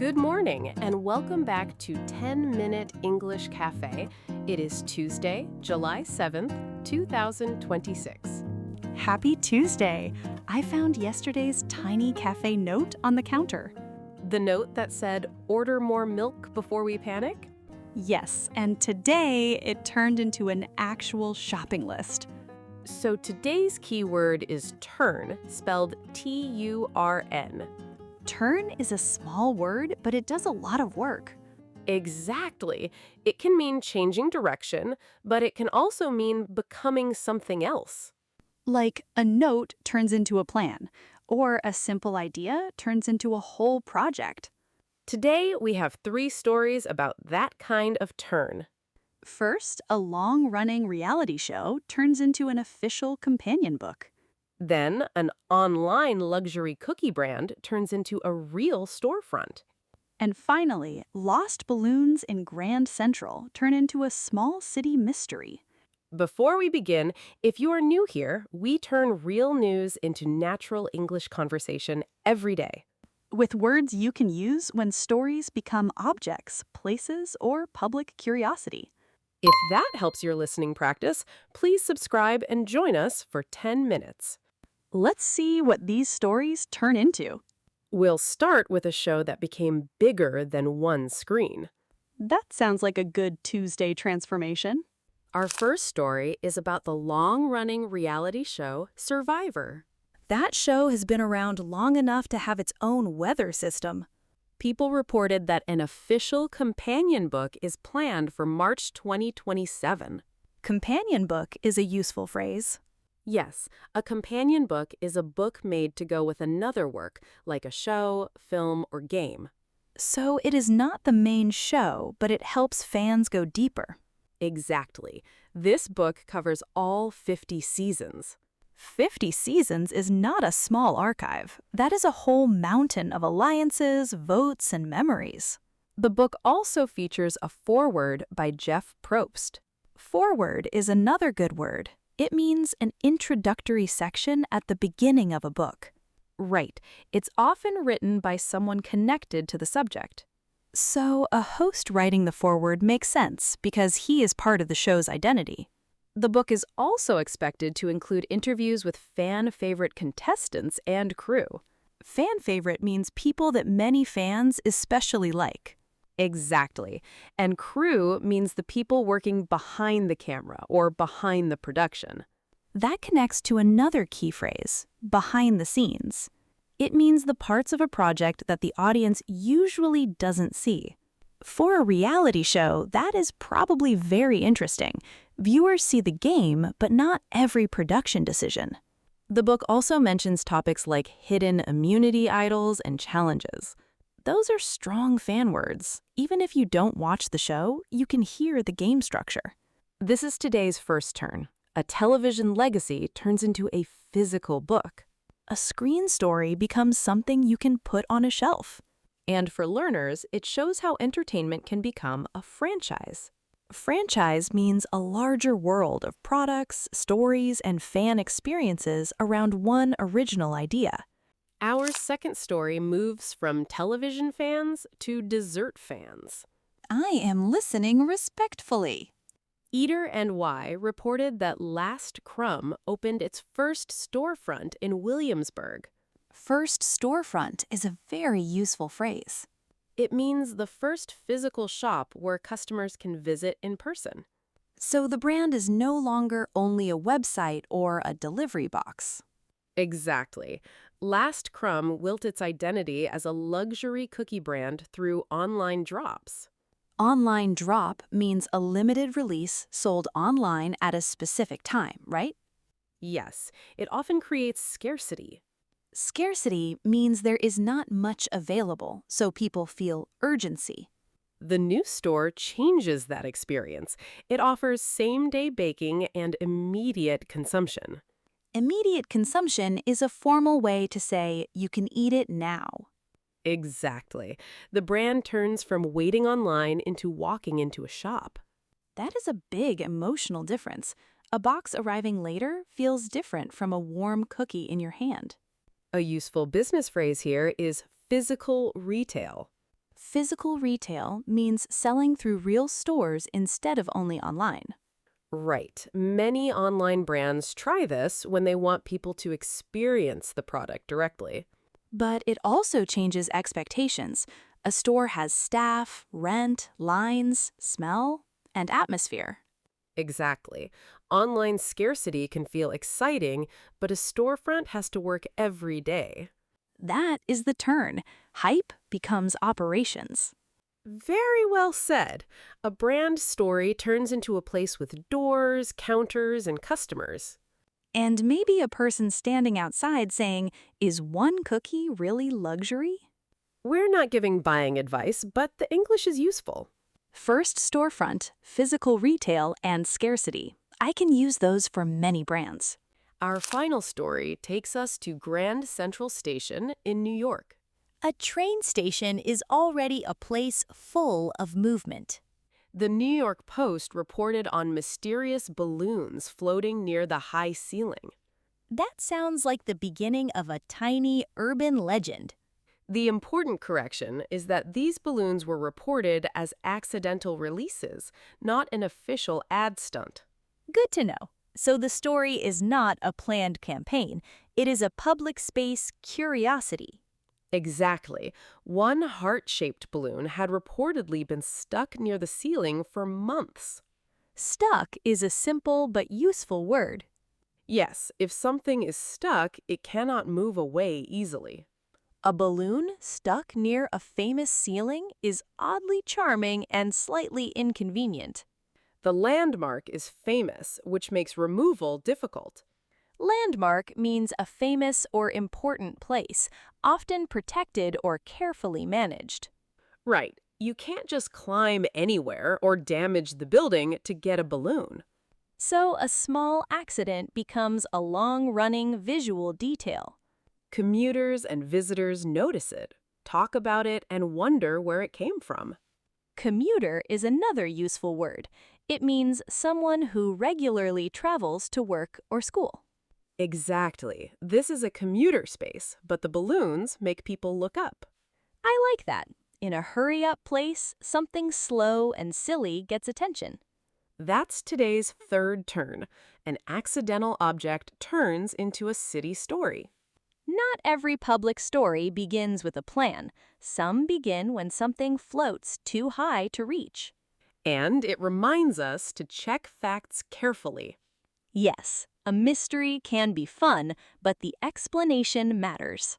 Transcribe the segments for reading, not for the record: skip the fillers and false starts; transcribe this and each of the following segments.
Good morning and welcome back to 10-Minute English Cafe. It is Tuesday, July 7th, 2026. Happy Tuesday! I found yesterday's tiny cafe note on the counter. The note that said, "Order more milk before we panic?" Yes, and today it turned into an actual shopping list. So today's keyword is turn, spelled T-U-R-N. Turn is a small word, but it does a lot of work. Exactly. It can mean changing direction, but it can also mean becoming something else. Like a note turns into a plan, or a simple idea turns into a whole project. Today, we have 3 stories about that kind of turn. First, a long-running reality show turns into an official companion book. Then, an online luxury cookie brand turns into a real storefront. And finally, lost balloons in Grand Central turn into a small city mystery. Before we begin, if you are new here, we turn real news into natural English conversation every day. With words you can use when stories become objects, places, or public curiosity. If that helps your listening practice, please subscribe and join us for 10 minutes. Let's see what these stories turn into. We'll start with a show that became bigger than one screen. That sounds like a good Tuesday transformation. Our first story is about the long-running reality show Survivor. That show has been around long enough to have its own weather system. People reported that an official companion book is planned for March 2027. Companion book is a useful phrase. Yes, a companion book is a book made to go with another work, like a show, film, or game. So it is not the main show, but it helps fans go deeper. Exactly. This book covers all 50 seasons. 50 seasons is not a small archive. That is a whole mountain of alliances, votes, and memories. The book also features a foreword by Jeff Probst. Foreword is another good word. It means an introductory section at the beginning of a book. Right. It's often written by someone connected to the subject. So a host writing the foreword makes sense because he is part of the show's identity. The book is also expected to include interviews with fan-favorite contestants and crew. Fan favorite means people that many fans especially like. Exactly. And crew means the people working behind the camera or behind the production. That connects to another key phrase, behind the scenes. It means the parts of a project that the audience usually doesn't see. For a reality show, that is probably very interesting. Viewers see the game, but not every production decision. The book also mentions topics like hidden immunity idols and challenges. Those are strong fan words. Even if you don't watch the show, you can hear the game structure. This is today's first turn. A television legacy turns into a physical book. A screen story becomes something you can put on a shelf. And for learners, it shows how entertainment can become a franchise. Franchise means a larger world of products, stories, and fan experiences around one original idea. Our second story moves from television fans to dessert fans. I am listening respectfully. Eater and Y reported that last Crumb opened its first storefront in Williamsburg. First storefront is a very useful phrase. It means the first physical shop where customers can visit in person. So the brand is no longer only a website or a delivery box. Exactly. Last Crumb built its identity as a luxury cookie brand through online drops. Online drop means a limited release sold online at a specific time, right? Yes, it often creates scarcity. Scarcity means there is not much available, so people feel urgency. The new store changes that experience. It offers same-day baking and immediate consumption. Immediate consumption is a formal way to say you can eat it now. Exactly. The brand turns from waiting online into walking into a shop. That is a big emotional difference. A box arriving later feels different from a warm cookie in your hand. A useful business phrase here is physical retail. Physical retail means selling through real stores instead of only online. Right. Many online brands try this when they want people to experience the product directly. But it also changes expectations. A store has staff, rent, lines, smell, and atmosphere. Exactly. Online scarcity can feel exciting, but a storefront has to work every day. That is the turn. Hype becomes operations. Very well said. A brand story turns into a place with doors, counters, and customers. And maybe a person standing outside saying, "Is one cookie really luxury?" We're not giving buying advice, but the English is useful. First, storefront, physical retail, and scarcity. I can use those for many brands. Our final story takes us to Grand Central Station in New York. A train station is already a place full of movement. The New York Post reported on mysterious balloons floating near the high ceiling. That sounds like the beginning of a tiny urban legend. The important correction is that these balloons were reported as accidental releases, not an official ad stunt. Good to know. So the story is not a planned campaign. It is a public space curiosity. Exactly. One heart-shaped balloon had reportedly been stuck near the ceiling for months. Stuck is a simple but useful word. Yes, if something is stuck, it cannot move away easily. A balloon stuck near a famous ceiling is oddly charming and slightly inconvenient. The landmark is famous, which makes removal difficult. Landmark means a famous or important place, often protected or carefully managed. Right. You can't just climb anywhere or damage the building to get a balloon. So a small accident becomes a long-running visual detail. Commuters and visitors notice it, talk about it, and wonder where it came from. Commuter is another useful word. It means someone who regularly travels to work or school. Exactly. This is a commuter space, but the balloons make people look up. I like that. In a hurry-up place, something slow and silly gets attention. That's today's third turn. An accidental object turns into a city story. Not every public story begins with a plan. Some begin when something floats too high to reach. And it reminds us to check facts carefully. Yes, a mystery can be fun, but the explanation matters.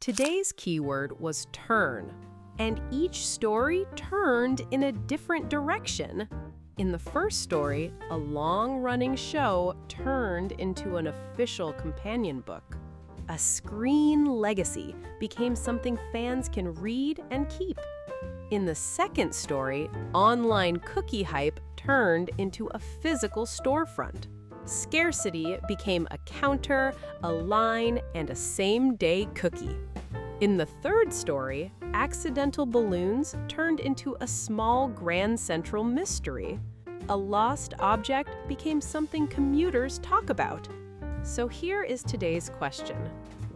Today's keyword was turn, and each story turned in a different direction. In the first story, a long-running show turned into an official companion book. A screen legacy became something fans can read and keep. In the second story, online cookie hype turned into a physical storefront. Scarcity became a counter, a line, and a same-day cookie. In the third story, accidental balloons turned into a small Grand Central mystery. A lost object became something commuters talk about. So here is today's question.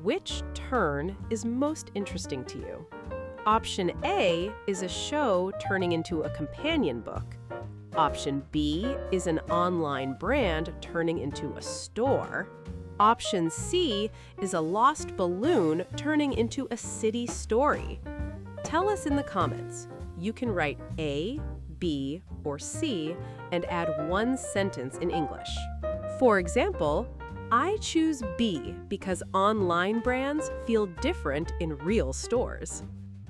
Which turn is most interesting to you? Option A is a show turning into a companion book. Option B is an online brand turning into a store. Option C is a lost balloon turning into a city story. Tell us in the comments. You can write A, B, or C and add one sentence in English. For example, I choose B because online brands feel different in real stores.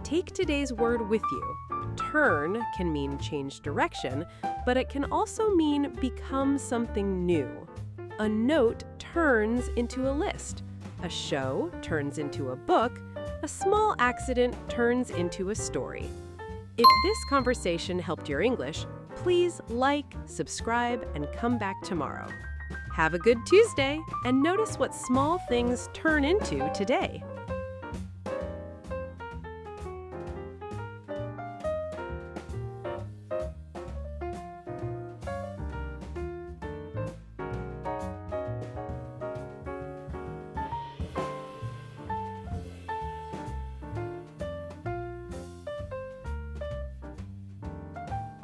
Take today's word with you. Turn can mean change direction, but it can also mean become something new. A note turns into a list. A show turns into a book. A small accident turns into a story. If this conversation helped your English, please like, subscribe, and come back tomorrow. Have a good Tuesday, and notice what small things turn into today.